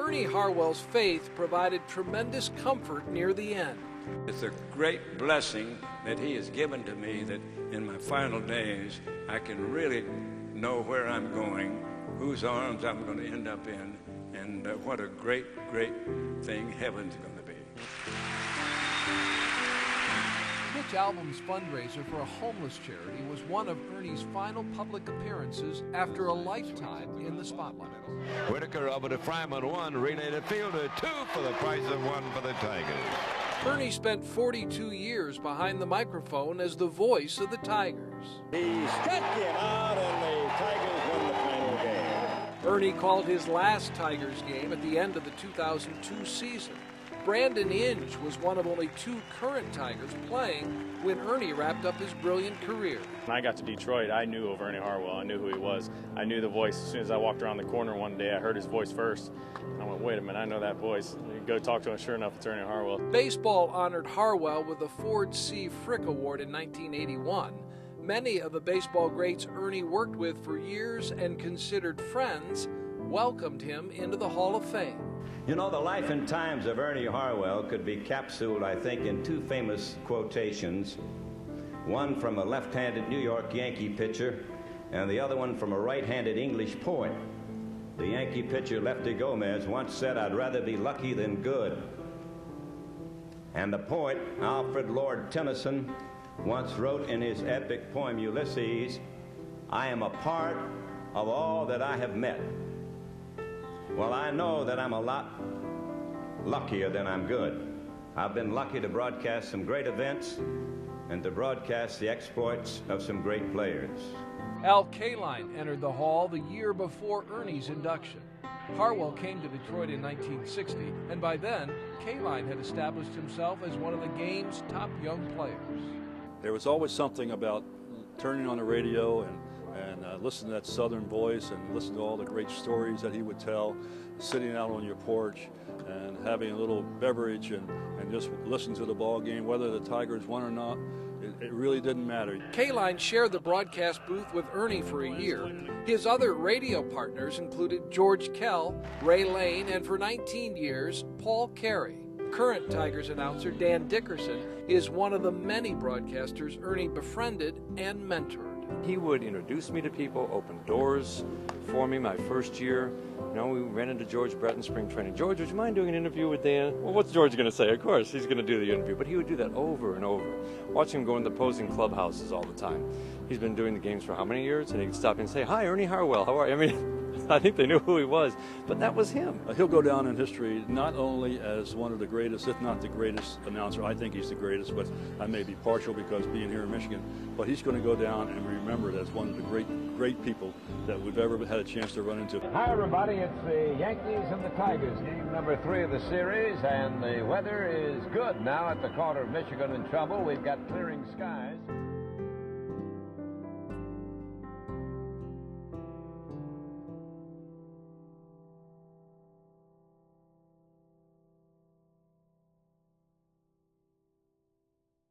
Ernie Harwell's faith provided tremendous comfort near the end. It's a great blessing that he has given to me that in my final days I can really know where I'm going, whose arms I'm going to end up in, and what a great, great thing heaven's going to be. Mitch Albom's fundraiser for a homeless charity was one of Ernie's final public appearances after a lifetime in the spotlight. Whitaker over to Fryman, 1, relay to Fielder, 2 for the price of 1 for the Tigers. Ernie spent 42 years behind the microphone as the voice of the Tigers. He struck him out and the Tigers won the final game. Ernie called his last Tigers game at the end of the 2002 season. Brandon Inge was one of only 2 current Tigers playing when Ernie wrapped up his brilliant career. When I got to Detroit, I knew of Ernie Harwell. I knew who he was. I knew the voice. As soon as I walked around the corner one day, I heard his voice first. And I went, wait a minute, I know that voice. You go talk to him, sure enough, it's Ernie Harwell. Baseball honored Harwell with the Ford C. Frick Award in 1981. Many of the baseball greats Ernie worked with for years and considered friends welcomed him into the Hall of Fame. You know, the life and times of Ernie Harwell could be capsuled, I think, in 2 famous quotations. One from a left-handed New York Yankee pitcher, and the other one from a right-handed English poet. The Yankee pitcher Lefty Gomez once said, "I'd rather be lucky than good." And the poet Alfred Lord Tennyson once wrote in his epic poem Ulysses, "I am a part of all that I have met." Well, I know that I'm a lot luckier than I'm good. I've been lucky to broadcast some great events and to broadcast the exploits of some great players. Al Kaline entered the Hall the year before Ernie's induction. Harwell came to Detroit in 1960, and by then, Kaline had established himself as one of the game's top young players. There was always something about turning on the radio and listening to that southern voice and listening to all the great stories that he would tell, sitting out on your porch and having a little beverage and just listen to the ball game, whether the Tigers won or not. It really didn't matter. Kaline shared the broadcast booth with Ernie for a year. His other radio partners included George Kell, Ray Lane, and for 19 years, Paul Carey. Current Tigers announcer Dan Dickerson is one of the many broadcasters Ernie befriended and mentored. He would introduce me to people, open doors for me my first year. You know, we ran into George Brett in spring training. George, would you mind doing an interview with Dan? Well, what's George going to say? Of course, he's going to do the interview. But he would do that over and over. Watch him go into opposing clubhouses all the time. He's been doing the games for how many years? And he'd stop and say, "Hi, Ernie Harwell, how are you?" I mean, I think they knew who he was, but that was him. He'll go down in history not only as one of the greatest, if not the greatest announcer. I think he's the greatest, but I may be partial because being here in Michigan. But he's going to go down and remembered as one of the great people that we've ever had a chance to run into. Hi, everybody. It's the Yankees and the Tigers, game number 3 of the series, and the weather is good now at the corner of Michigan and Trumbull. We've got clearing skies.